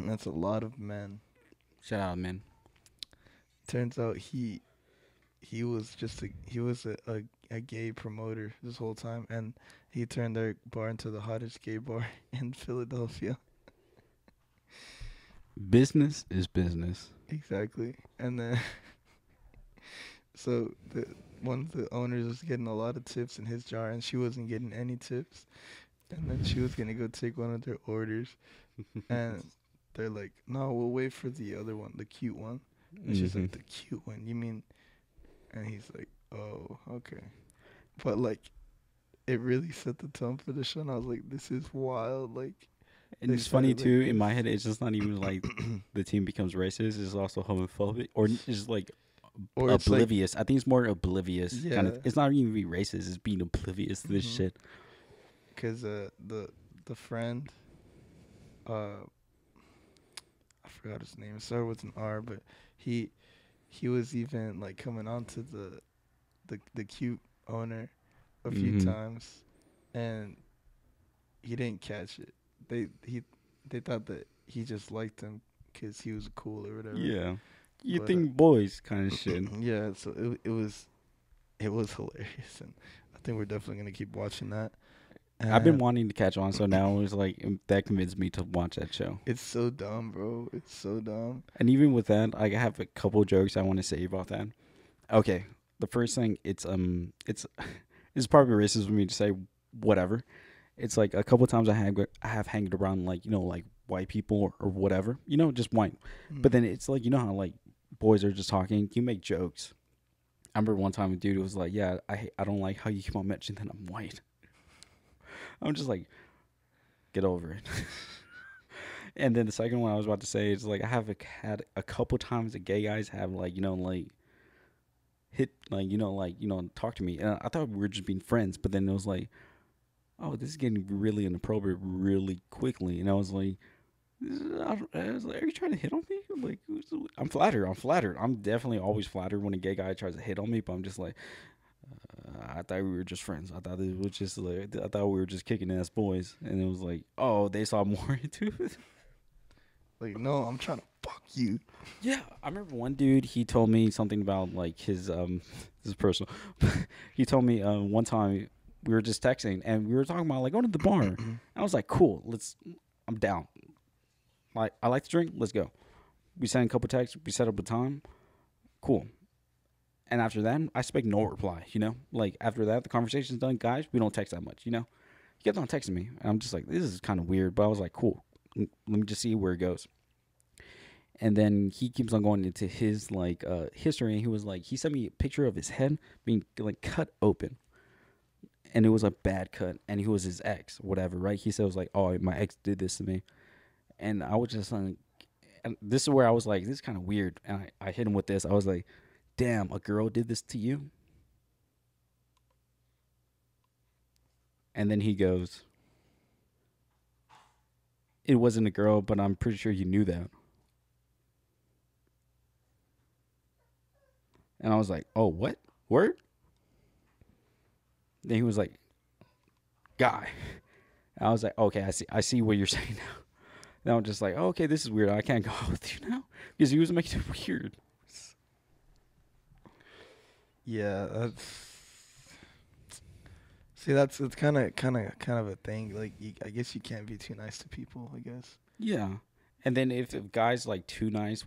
That's a lot of men. Shout out, man. Turns out he was just a gay promoter this whole time, and he turned their bar into the hottest gay bar in Philadelphia. Business is business. Exactly. And then so one of the owners was getting a lot of tips in his jar, and she wasn't getting any tips. And then she was gonna go take one of their orders, and they're like, "No, we'll wait for the other one, the cute one." And she's like, "The cute one? You mean?" And he's like, "Oh, okay." But like, it really set the tone for the show, and I was like, "This is wild!" Like, And they it's funny started too. like In my this. head, it's just not even like the team becomes racist. It's also homophobic, or it's just like Or it's like, oblivious. I think it's more oblivious. Kind of. Yeah. It's not even being racist. It's being oblivious to this Mhm. shit. cause the friend, I forgot his name. It started with an R, but he was even like coming on to the cute owner a few Mhm. times, and he didn't catch it. They thought that he just liked him because he was cool or whatever. Yeah. You But, think boys kind of shit. Yeah, so it was hilarious, and I think we're definitely gonna keep watching that. I've been And wanting to catch on, so now it's like that convinced me to watch that show. it's so dumb, bro. It's so dumb. And even with that, I have a couple jokes I want to say about that. Okay, the first thing it's probably racist for me to say whatever. It's like a couple times I have hanged around like like white people or whatever, just white. But then it's like how like boys are just talking, you make jokes. I remember one time a dude was like, "Yeah, I don't like how you keep on mentioning that I'm white." I'm just like, get over it. And then the second one I was about to say is like I have had a couple times that gay guys have like like hit talk to me, and I thought we were just being friends, but then it was like, oh, this is getting really inappropriate really quickly, and I was like, are you trying to hit on me? Like, I'm flattered. I'm definitely always flattered when a gay guy tries to hit on me, but I'm just like, I thought we were just friends. I thought it was just like I thought we were just kicking ass boys, and it was like, oh, they saw more into it. Like, no, I'm trying to fuck you. Yeah, I remember one dude. He told me something about like his this is personal. He told me one time we were just texting and we were talking about like going to the bar. And I was like, cool, I'm down. Like I like to drink. Let's go. We sent a couple texts. We set up a time. Cool. And after that, I expect no reply. Like after that, the conversation's done. Guys, we don't text that much. He kept on texting me, and I'm just like, this is kind of weird. But I was like, cool. Let me just see where it goes. And then he keeps on going into his like history, and he was like, he sent me a picture of his head being like cut open, and it was a bad cut, and he was his ex, whatever, right? He said it was like, oh, my ex did this to me, and I was just like, and this is where I was like, this is kind of weird, and I hit him with this. I was like, damn, a girl did this to you? And then he goes, it wasn't a girl, but I'm pretty sure you knew that. And I was like, oh, what? Word? Then he was like, guy. And I was like, okay, I see what you're saying now. And I'm just like, oh, okay, this is weird. I can't go out with you now. Because he was making it weird. Yeah, that's kind of a thing. Like, I guess you can't be too nice to people, I guess. Yeah. And then if guys like too nice,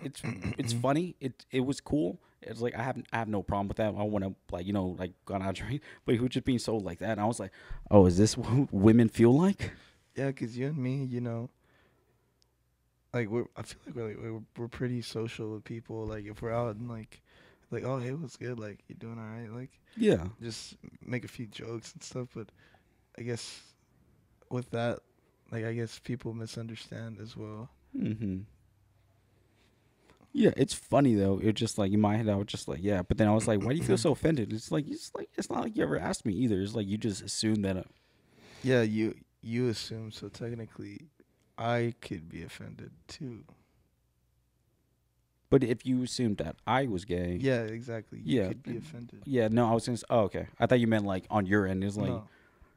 it's funny. It was cool. It's like I have no problem with that. I want to like gone out drink, but he was just being so like that. And I was like, oh, is this what women feel like? Yeah, because you and me, like I feel like we're pretty social with people. Like if we're out and like, oh, hey, what's good? Like, you doing all right? Like, Yeah. just make a few jokes and stuff. But I guess with that, like, I guess people misunderstand as well. Mm-hmm. Yeah, it's funny though. It's just like in my head, I was just like, yeah. But then I was like, why do you feel so offended? It's not like you ever asked me either. It's like you just assume that. Yeah, you assume, so technically, I could be offended too. But if you assumed that I was gay, Yeah, exactly. You Yeah. could be offended. yeah, no, I was gonna. Oh, okay. I thought you meant like on your end. It's like, No.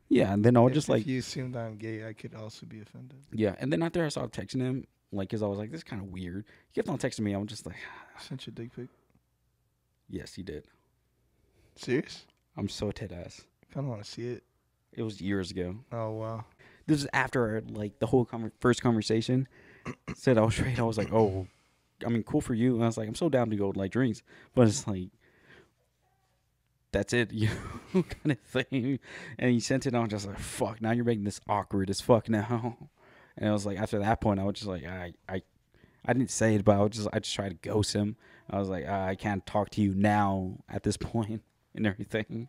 yeah, and then I was just If like, you assume that I'm gay, I could also be offended. yeah, and then after I started texting him, like, cause I was like, this is kind of weird. He kept on texting me. I'm just like, Sent you a dick pic? yes, he did. Serious? I'm so tit ass. Kind of want to see it. It was years ago. Oh wow. This is after like the whole first conversation. Said I was straight. I was like, oh, I mean, cool for you. And I was like, I'm so down to go like drinks, but it's like, that's it, kind of thing. And he sent it. And I was just like, fuck. Now you're making this awkward as fuck now. And I was like, after that point, I was just like, I didn't say it, but I just tried to ghost him. I was like, I can't talk to you now at this point and everything.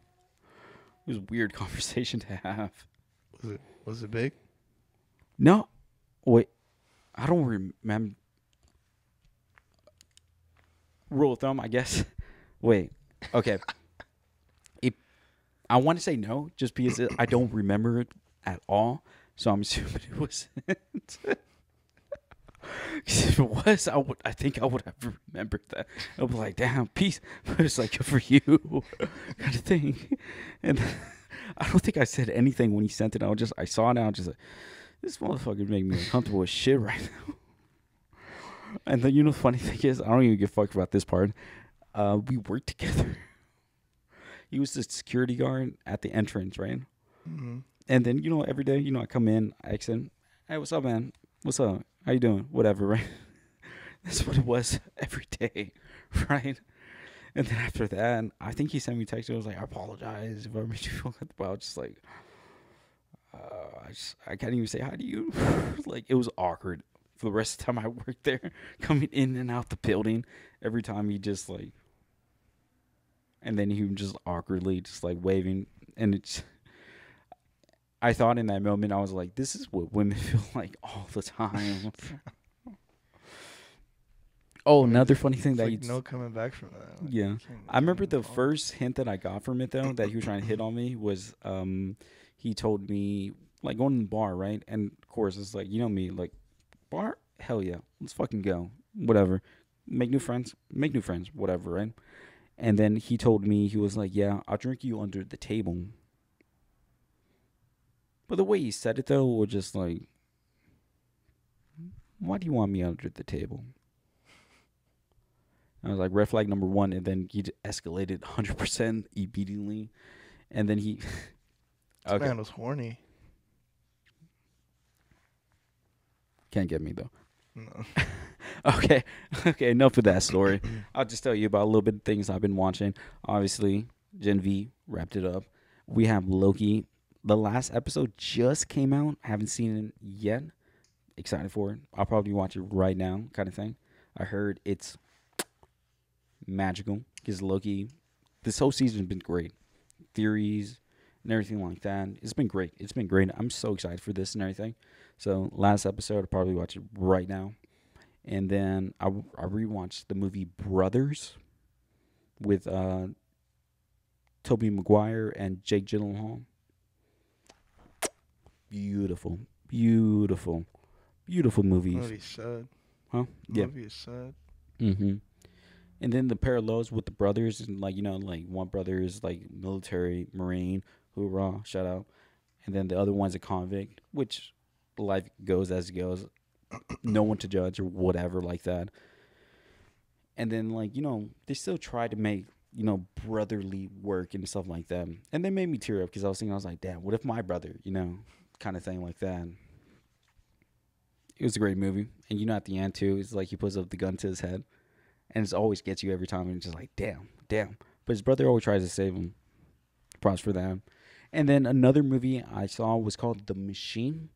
It was a weird conversation to have. Was it big? No, wait, I don't remember. Rule of thumb, I guess. Wait, okay. I want to say no, just because I don't remember it at all. So I'm assuming it wasn't. If it was, I think I would have remembered that. I was like, damn, peace. But it's like, good for you, kind of thing. And I don't think I said anything when he sent it. I saw it, and I was just like, this motherfucker making me uncomfortable as shit right now. And then, the funny thing is, I don't even give a fuck about this part. We worked together. He was the security guard at the entrance, right? Mm-hmm. And then, every day, I come in, I exit. Hey, what's up, man? What's up? How you doing? Whatever, right? That's what it was every day, right? And then after that, I think he sent me a text. It was like, I apologize if I made you feel comfortable. I was just like, I can't even say hi to you. Like, it was awkward for the rest of the time I worked there, coming in and out the building. Every time he just like, and then he would just awkwardly just like waving. And I thought in that moment, I was like, this is what women feel like all the time. Oh, I mean, another funny thing it's that like no coming back from that. Like, yeah. you can't I remember the move on. first hint that I got from it though, that he was trying to hit on me was he told me like going to the bar, right? And of course it's like, me, like bar, hell yeah. Let's fucking go. Whatever. Make new friends, whatever, right? And then he told me, he was like, yeah, I'll drink you under the table. But the way he said it though was just like, why do you want me under the table? I was like, red flag number one, and then he escalated 100% immediately, and then he. This Okay, man was horny. can't get me though. No. Okay, okay, enough of that story. I'll just tell you about a little bit of things I've been watching. Obviously, Gen V wrapped it up. We have Loki. The last episode just came out. Haven't seen it yet. Excited for it. I'll probably watch it right now, kind of thing. I heard it's magical because Loki. This whole season's been great. Theories and everything like that. It's been great. It's been great. I'm so excited for this and everything. So last episode, I'll probably watch it right now. And then I rewatched the movie Brothers with Tobey Maguire and Jake Gyllenhaal. Beautiful, beautiful, beautiful movies. Movie's sad. Huh? Yeah. Movie is sad. Mm-hmm. And then the parallels with the brothers, and like like one brother is like military marine, hoorah, shout out, and then the other one's a convict, which life goes as it goes, no one to judge or whatever like that. And then like they still try to make brotherly work and stuff like that, and they made me tear up because I was thinking, I was like, damn, what if my brother, kind of thing like that. It was a great movie, and at the end too, it's like he puts up the gun to his head. And it always gets you every time. And it's just like, damn, damn. But his brother always tries to save him. Props for that. And then another movie I saw was called The Machine.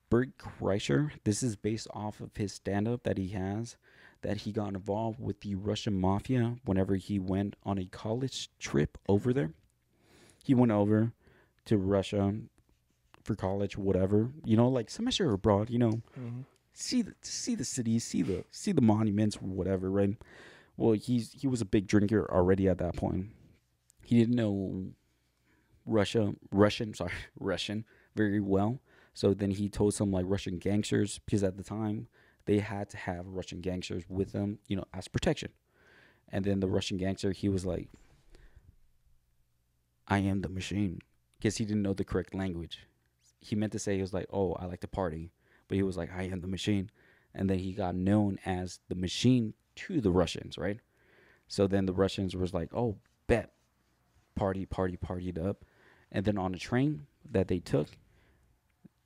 Bert Kreischer. This is based off of his stand-up that he has. That he got involved with the Russian mafia whenever he went on a college trip over there. He went over to Russia for college, whatever. Like semester abroad, Mm-hmm. see the cities, see the monuments, whatever, right? Well, he was a big drinker already at that point. He didn't know Russian very well. So then he told some like Russian gangsters, because at the time they had to have Russian gangsters with them, as protection. And then the Russian gangster, he was like, I am the machine, because he didn't know the correct language. He meant to say, he was like, oh, I like to party. But he was like, I am the machine. And then he got known as the machine to the Russians, right? So then the Russians was like, oh, bet. Partied up. And then on the train that they took,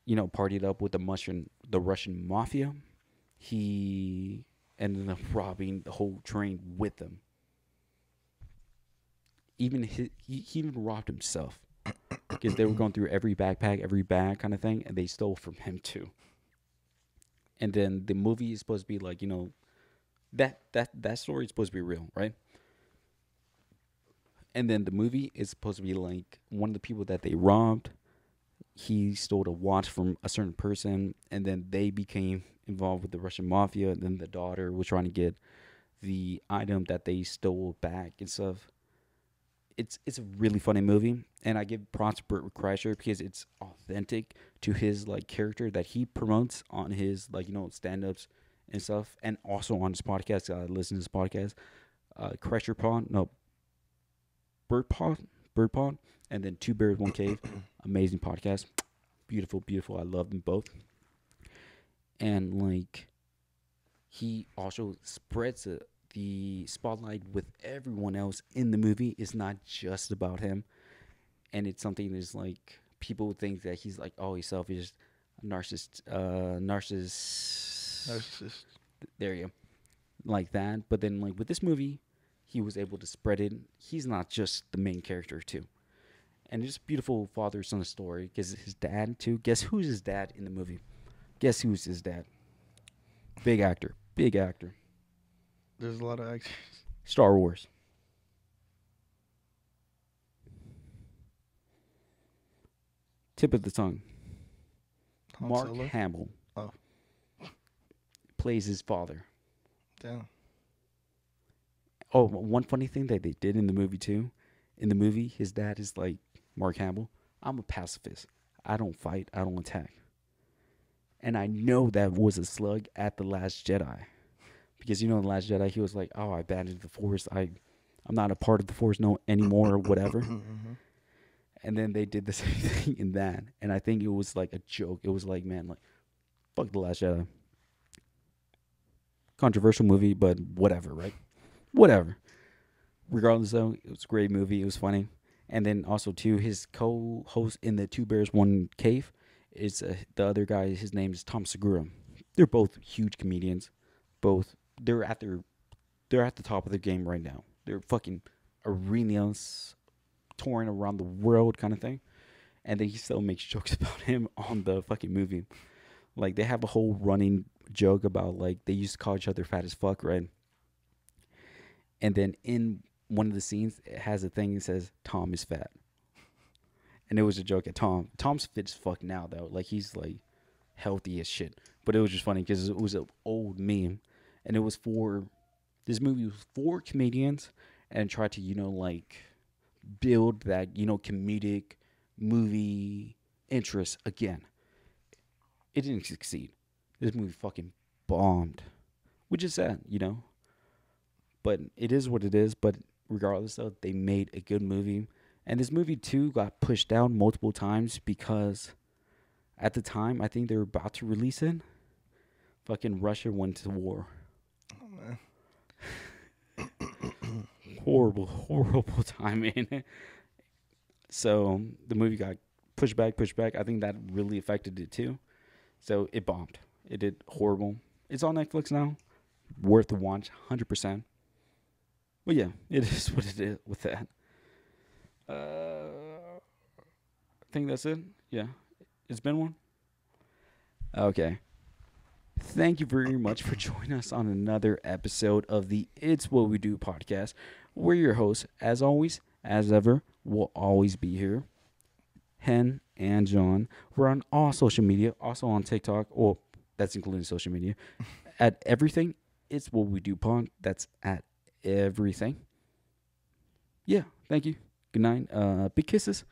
partied up with the Russian mafia. He ended up robbing the whole train with them. He even robbed himself. Because they were going through every backpack, every bag kind of thing. And they stole from him too. And then the movie is supposed to be like, that story is supposed to be real, right? And then the movie is supposed to be like one of the people that they robbed. He stole a watch from a certain person, and then they became involved with the Russian mafia. And then the daughter was trying to get the item that they stole back and stuff. It's a really funny movie, and I give props to Bert Kreischer because it's authentic to his like character that he promotes on his like stand-ups and stuff, and also on his podcast. I listen to his podcast, Kreischer Pod, no, Bert Pod, and then Two Bears One Cave, amazing podcast, beautiful. I love them both, and like he also spreads the spotlight with everyone else in the movie. It's not just about him, and it's something that's like people think that he's like, oh, he's selfish, Narcissist. there you go, like that. But then like with this movie, he was able to spread it. He's not just the main character too, and it's a beautiful father son story. Because his dad too. Guess who's his dad in the movie? Guess who's his dad? Big actor. Big actor. There's a lot of actors. Star Wars. Tip of the tongue. Han Mark Solo? Hamill Oh. plays his father. Damn. Oh, one funny thing that they did in the movie too. In the movie, his dad is like, Mark Hamill, I'm a pacifist. I don't fight. I don't attack. And I know that was a slug at The Last Jedi. Because, in The Last Jedi, he was like, oh, I abandoned the Force. I'm not a part of the Force no anymore or whatever. Mm-hmm. And then they did the same thing in that. And I think it was like a joke. It was like, man, like, fuck The Last Jedi. Controversial movie, but whatever, right? Whatever. Regardless, though, it was a great movie. It was funny. And then also, too, his co-host in the Two Bears, One Cave is the other guy. His name is Tom Segura. They're both huge comedians. Both. They're at the top of their game right now. They're fucking arenas touring around the world kind of thing. And then he still makes jokes about him on the fucking movie. Like, they have a whole running joke about, like, they used to call each other fat as fuck, right? And then in one of the scenes, it has a thing that says, Tom is fat. And it was a joke at Tom. Tom's fit as fuck now, though. Like, he's, like, healthy as shit. But it was just funny because it was an old meme. And it was this movie was for comedians and tried to, like, build that, comedic movie interest again. It didn't succeed. This movie fucking bombed. Which is sad, But it is what it is. But regardless, though, they made a good movie. And this movie, too, got pushed down multiple times because at the time, I think they were about to release it. Fucking Russia went to war. Oh, man. Horrible timing. So the movie got pushed back. I think that really affected it, too. So it bombed. It did horrible. It's on Netflix now. Worth the watch, 100%. But yeah, it is what it is with that. I think that's it. Yeah. It's been one. Okay. Thank you very much for joining us on another episode of the It's What We Do podcast. We're your hosts, as always, as ever, will always be here. Hen and John. We're on all social media, also on TikTok. Well, that's including social media. At everything, It's What We Do pod. That's at everything. Yeah, thank you. Good night. Big kisses.